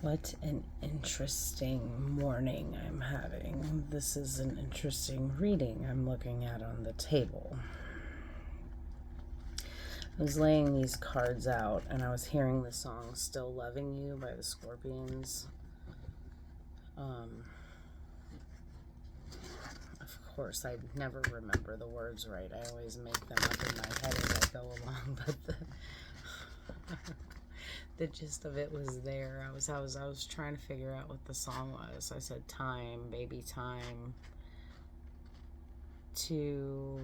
What an interesting morning I'm having. This is an interesting reading I'm looking at on the table. I was laying these cards out and I was hearing the song Still Loving You by the Scorpions. Of course, I never remember the words right. I always make them up in my head as I go along, but the gist of it was there. I was trying to figure out what the song was. I said time, baby time, to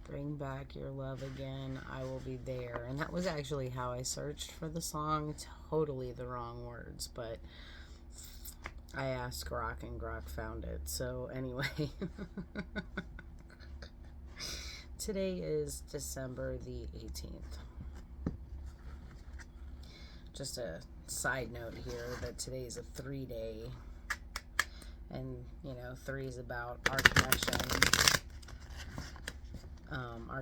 bring back your love again. I will be there. And that was actually how I searched for the song. Totally the wrong words, but I asked Grok and Grok found it. So anyway, today is December the 18th. Just a side note here that today is a 3-day, and 3 is about our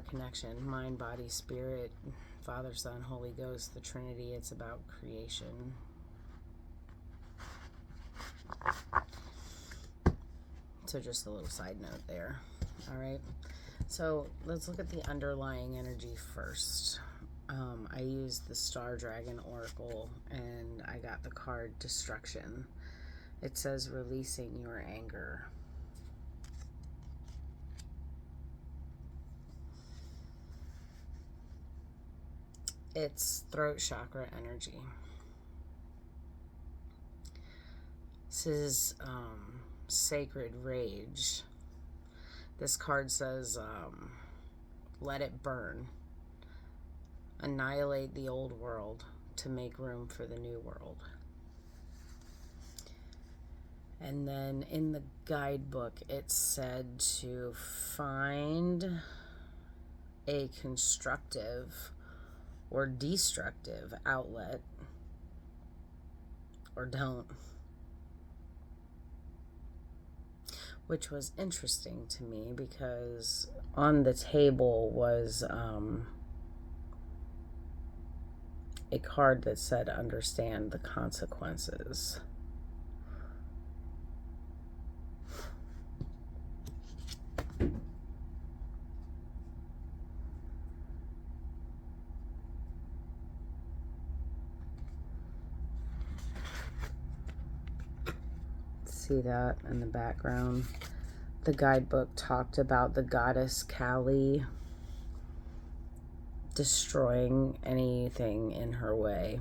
connection, mind, body, spirit, Father, Son, Holy Ghost, the Trinity. It's about creation. So just a little side note there. All right, so let's look at the underlying energy first. I used the Star Dragon Oracle and I got the card Destruction. It says releasing your anger. It's throat chakra energy. This is sacred rage. This card says let it burn. Annihilate the old world to make room for the new world. And then in the guidebook, it said to find a constructive or destructive outlet, or don't. Which was interesting to me because on the table was a card that said understand the consequences. See that in the background? The guidebook talked about the goddess Kali destroying anything in her way.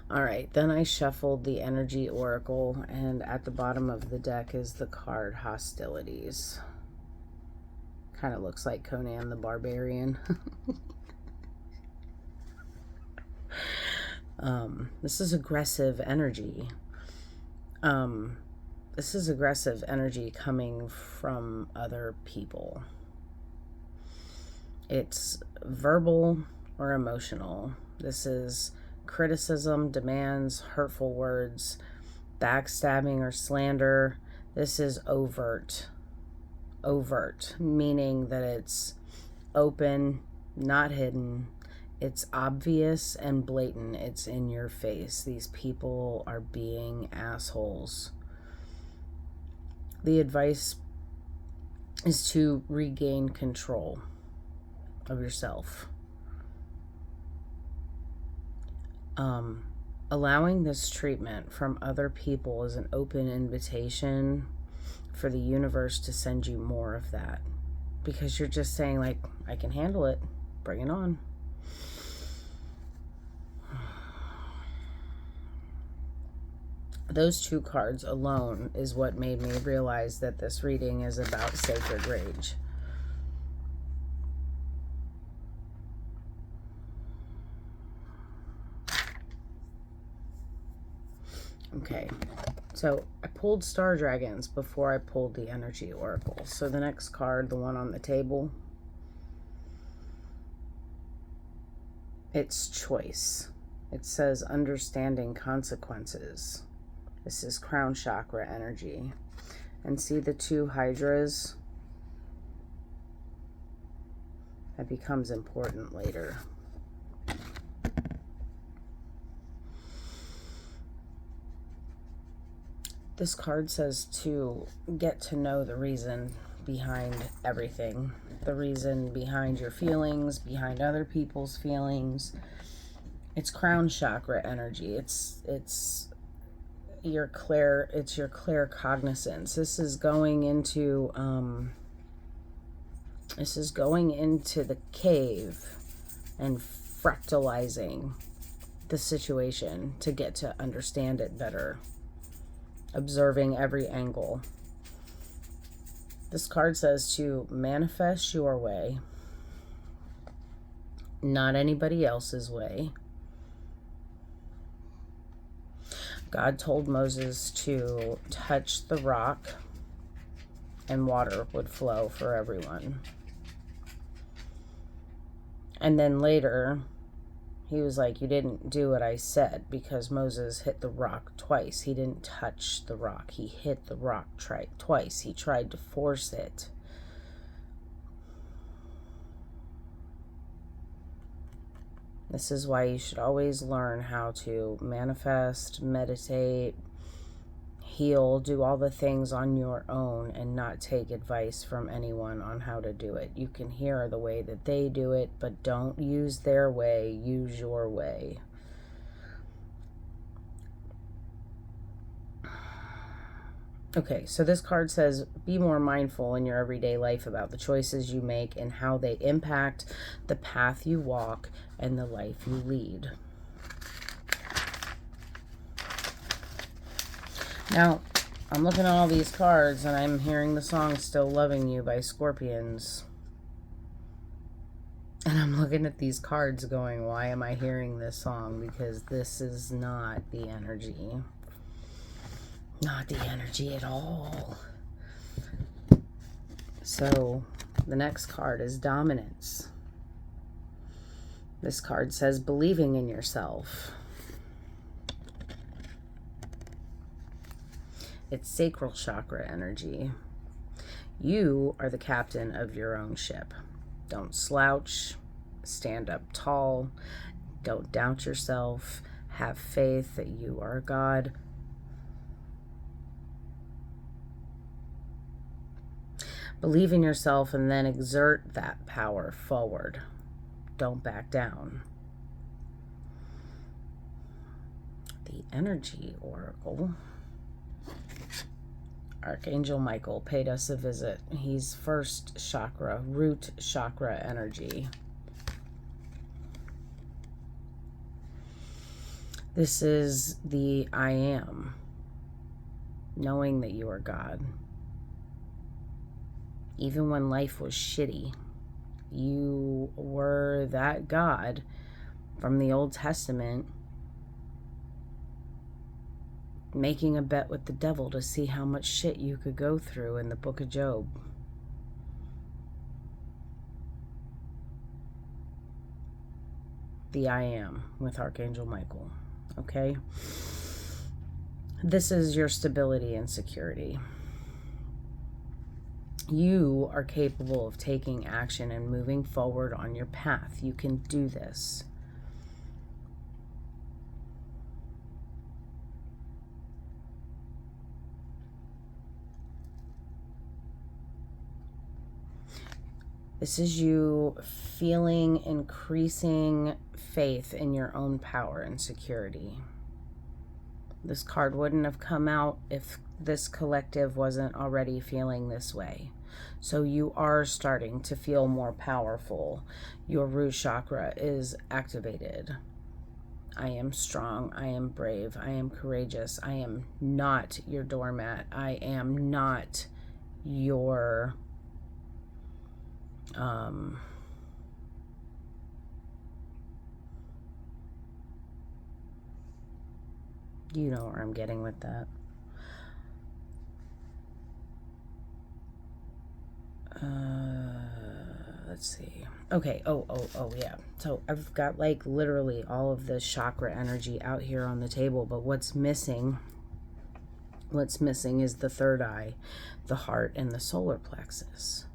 All right, then I shuffled the energy oracle, and at the bottom of the deck is the card Hostilities. Kind of looks like Conan the Barbarian. This is aggressive energy. This is aggressive energy coming from other people. It's verbal or emotional. This is criticism, demands, hurtful words, backstabbing or slander. This is overt. Overt, meaning that it's open, not hidden. It's obvious and blatant. It's in your face. These people are being assholes. The advice is to regain control of yourself. Allowing this treatment from other people is an open invitation for the universe to send you more of that, because you're just saying, like, I can handle it, bring it on. Those two cards alone is what made me realize that this reading is about sacred rage. Okay, so I pulled Star Dragons before I pulled the Energy Oracle. So the next card, the one on the table, it's choice. It says understanding consequences. This is crown chakra energy. And see the two hydras? That becomes important later. This card says to get to know the reason behind everything, the reason behind your feelings, behind other people's feelings. It's crown chakra energy. It's your claircognizance. This is going into the cave and fractalizing the situation to get to understand it better, observing every angle. This card says to manifest your way, not anybody else's way. God told Moses to touch the rock and water would flow for everyone. And then later, he was like, you didn't do what I said, because Moses hit the rock twice. He didn't touch the rock. He hit the rock twice. He tried to force it. This is why you should always learn how to manifest, meditate, heal, do all the things on your own and not take advice from anyone on how to do it. You can hear the way that they do it, but don't use their way, use your way. Okay, so this card says, be more mindful in your everyday life about the choices you make and how they impact the path you walk and the life you lead. Now, I'm looking at all these cards and I'm hearing the song Still Loving You by Scorpions. And I'm looking at these cards going, why am I hearing this song? Because this is not the energy. Not the energy at all. So the next card is dominance. This card says believing in yourself. It's sacral chakra energy. You are the captain of your own ship. Don't slouch. Stand up tall. Don't doubt yourself. Have faith that you are God. Believe in yourself and then exert that power forward. Don't back down. The energy oracle. Archangel Michael paid us a visit. He's first chakra, root chakra energy. This is the I am, knowing that you are God. Even when life was shitty, you were that God from the Old Testament, making a bet with the devil to see how much shit you could go through in the book of Job. The I am with Archangel Michael. Okay? This is your stability and security. You are capable of taking action and moving forward on your path. You can do this. This is you feeling increasing faith in your own power and security. This card wouldn't have come out if this collective wasn't already feeling this way. So you are starting to feel more powerful. Your root chakra is activated. I am strong. I am brave. I am courageous. I am not your doormat. I am not your you know where I'm getting with that. Let's see. Okay. Oh, yeah. So I've got like literally all of the chakra energy out here on the table, but what's missing is the third eye, the heart, and the solar plexus.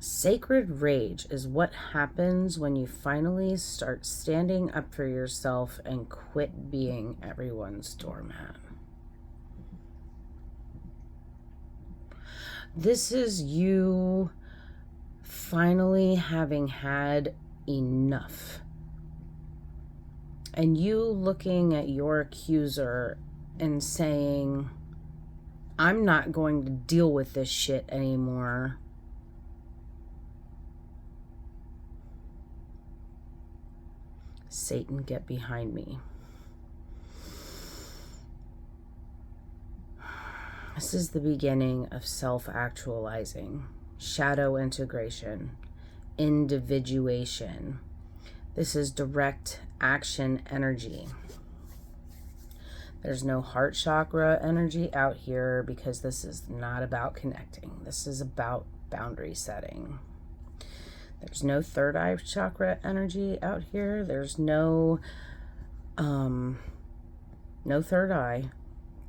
Sacred rage is what happens when you finally start standing up for yourself and quit being everyone's doormat. This is you finally having had enough. And you looking at your accuser and saying, I'm not going to deal with this shit anymore. Satan, get behind me. This is the beginning of self-actualizing, shadow integration, individuation. This is direct action energy. There's no heart chakra energy out here because this is not about connecting. This is about boundary setting. There's no third eye chakra energy out here. There's no third eye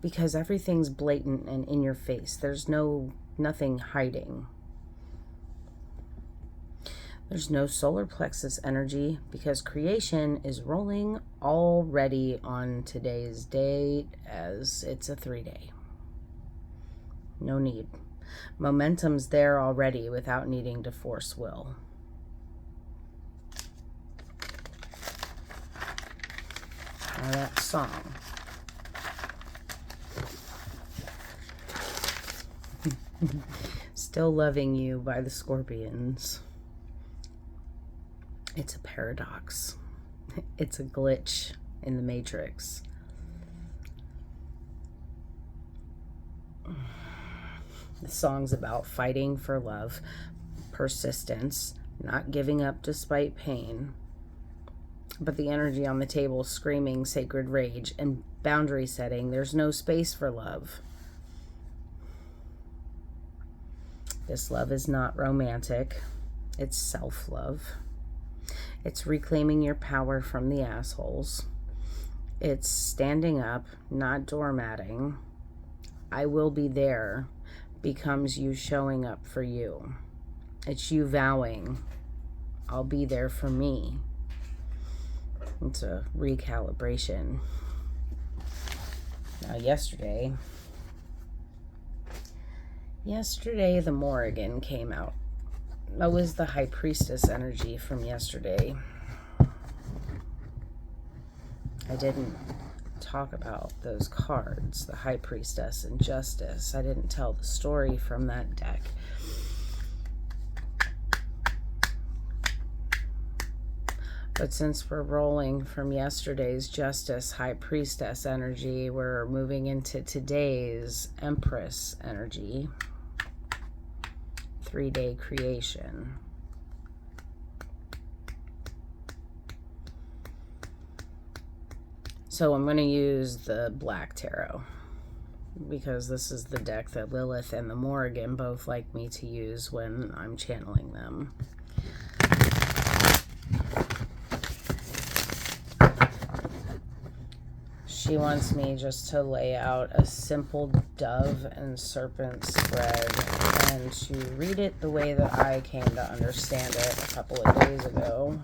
because everything's blatant and in your face. There's nothing hiding. There's no solar plexus energy because creation is rolling already on today's date as it's a 3-day. No need. Momentum's there already without needing to force will. Now that song. Still Loving You by the Scorpions. It's a paradox. It's a glitch in the matrix. The song's about fighting for love, persistence, not giving up despite pain. But the energy on the table screaming sacred rage and boundary setting. There's no space for love. This love is not romantic. It's self-love. It's reclaiming your power from the assholes. It's standing up, not doormatting. I will be there becomes you showing up for you. It's you vowing, I'll be there for me. It's a recalibration. Now yesterday the Morrigan came out. That was the High Priestess energy from yesterday. I didn't talk about those cards, the High Priestess and Justice. I didn't tell the story from that deck. But since we're rolling from yesterday's Justice, High Priestess energy, we're moving into today's Empress energy. 3-day creation. So I'm going to use the Black Tarot because this is the deck that Lilith and the Morrigan both like me to use when I'm channeling them. She wants me just to lay out a simple dove and serpent spread and to read it the way that I came to understand it a couple of days ago.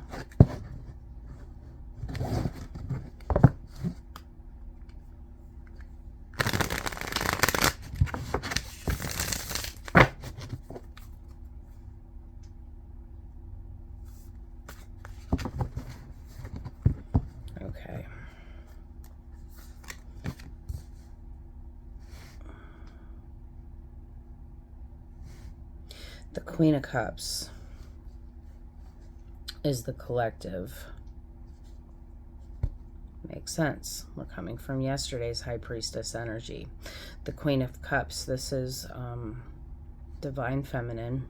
Okay. The Queen of Cups is the collective. Makes sense. We're coming from yesterday's High Priestess energy. The Queen of Cups, this is divine feminine,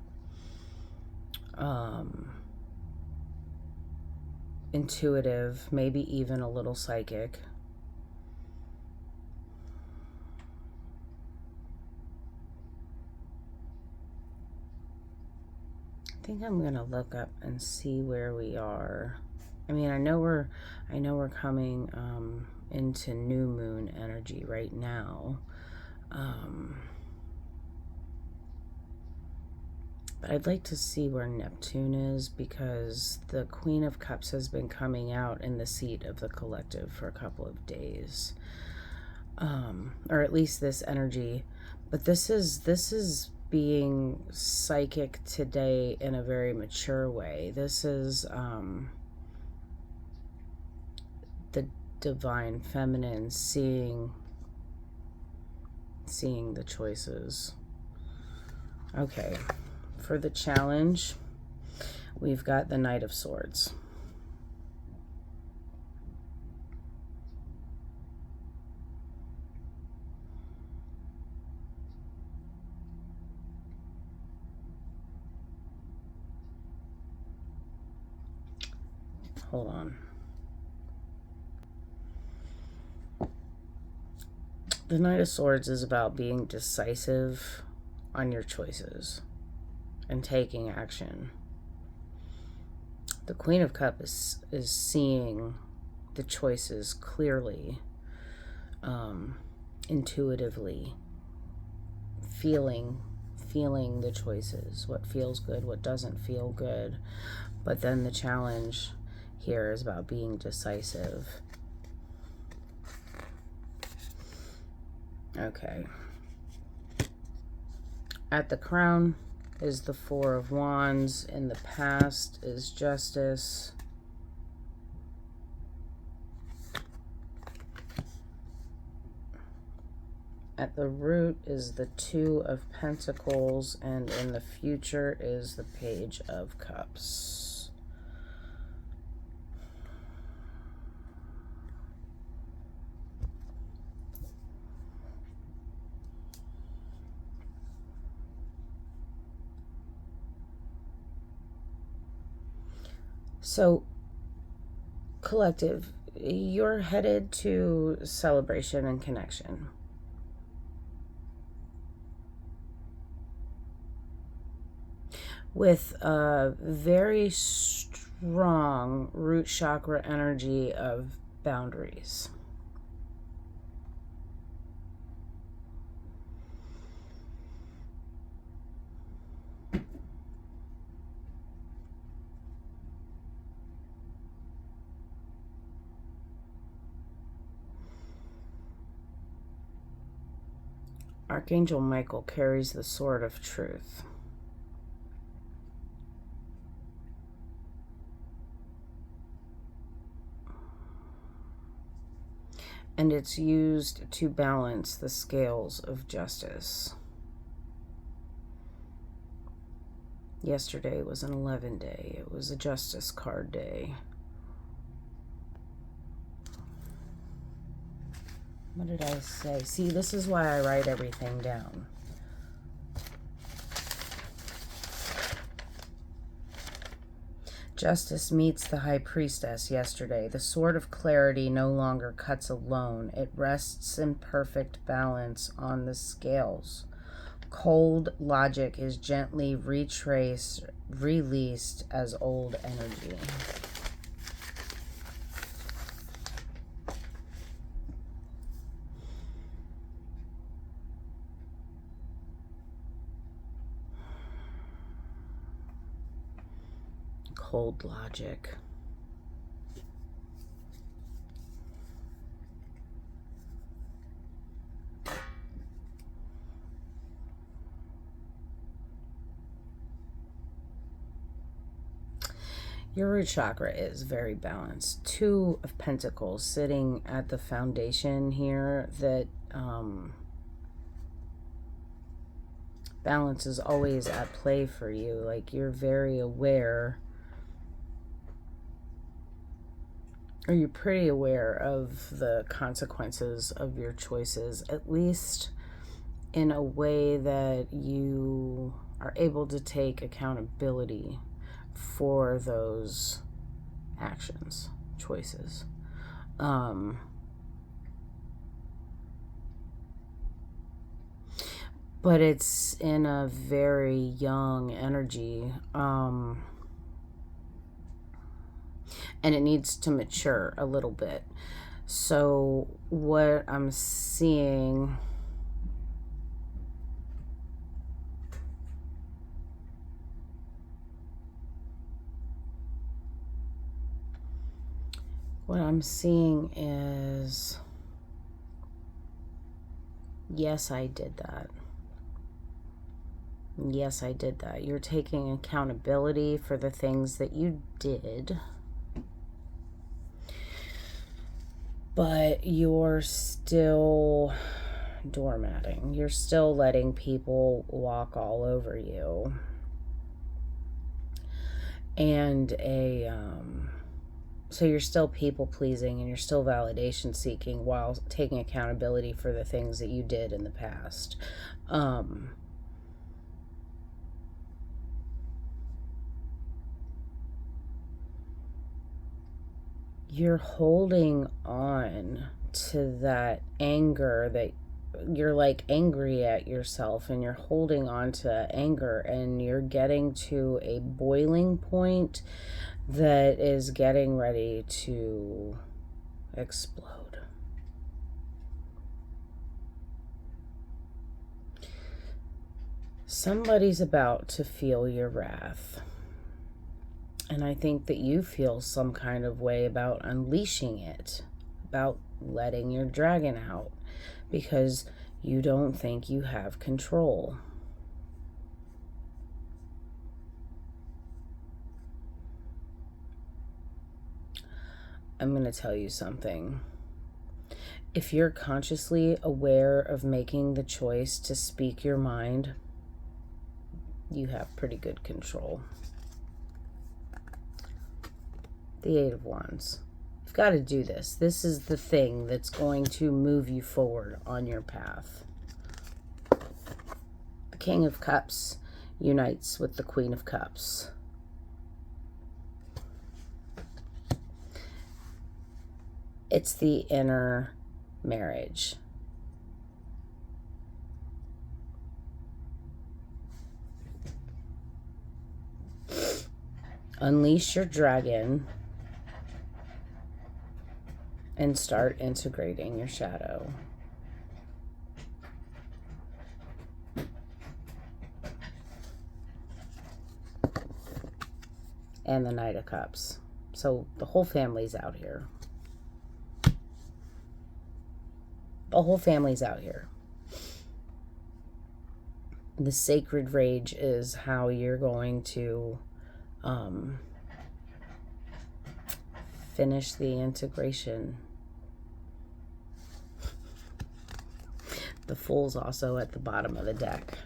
intuitive, maybe even a little psychic. I think I'm gonna look up and see where we are. I mean, I know we're coming into new moon energy right now. But I'd like to see where Neptune is, because the Queen of Cups has been coming out in the seat of the collective for a couple of days. Or at least this energy. But this is being psychic today in a very mature way. This is the divine feminine seeing the choices. Okay, for the challenge, we've got the Knight of Swords. Hold on. The Knight of Swords is about being decisive on your choices and taking action. The Queen of Cups is seeing the choices clearly, intuitively, feeling the choices, what feels good, what doesn't feel good. But then the challenge here is about being decisive. Okay. At the crown is the Four of Wands. In the past is Justice. At the root is the Two of Pentacles, and in the future is the Page of Cups. So, collective, you're headed to celebration and connection. With a very strong root chakra energy of boundaries. Archangel Michael carries the sword of truth. And it's used to balance the scales of justice. Yesterday was an 11 day. It was a justice card day. What did I say? See, this is why I write everything down. Justice meets the High Priestess yesterday. The sword of clarity no longer cuts alone. It rests in perfect balance on the scales. Cold logic is gently released as old energy. Cold logic. Your root chakra is very balanced. Two of Pentacles sitting at the foundation here. That balance is always at play for you. Like, you're very aware, or you're pretty aware of the consequences of your choices, at least in a way that you are able to take accountability for those actions, choices. But it's in a very young energy, and it needs to mature a little bit. So what I'm seeing, what I'm seeing is, yes, I did that. Yes, I did that. You're taking accountability for the things that you did. But you're still doormatting. You're still letting people walk all over you. And so you're still people pleasing and you're still validation seeking while taking accountability for the things that you did in the past. You're holding on to that anger, that you're like angry at yourself, and you're holding on to anger, and you're getting to a boiling point that is getting ready to explode. Somebody's about to feel your wrath. And I think that you feel some kind of way about unleashing it, about letting your dragon out, because you don't think you have control. I'm going to tell you something. If you're consciously aware of making the choice to speak your mind, you have pretty good control. The Eight of Wands. You've got to do this. This is the thing that's going to move you forward on your path. The King of Cups unites with the Queen of Cups. It's the inner marriage. Unleash your dragon and start integrating your shadow. And the Knight of Cups. So the whole family's out here. The whole family's out here. The sacred rage is how you're going to finish the integration. The Fool's also at the bottom of the deck.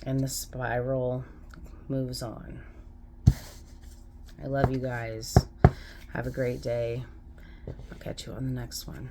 And the spiral moves on. I love you guys. Have a great day. I'll catch you on the next one.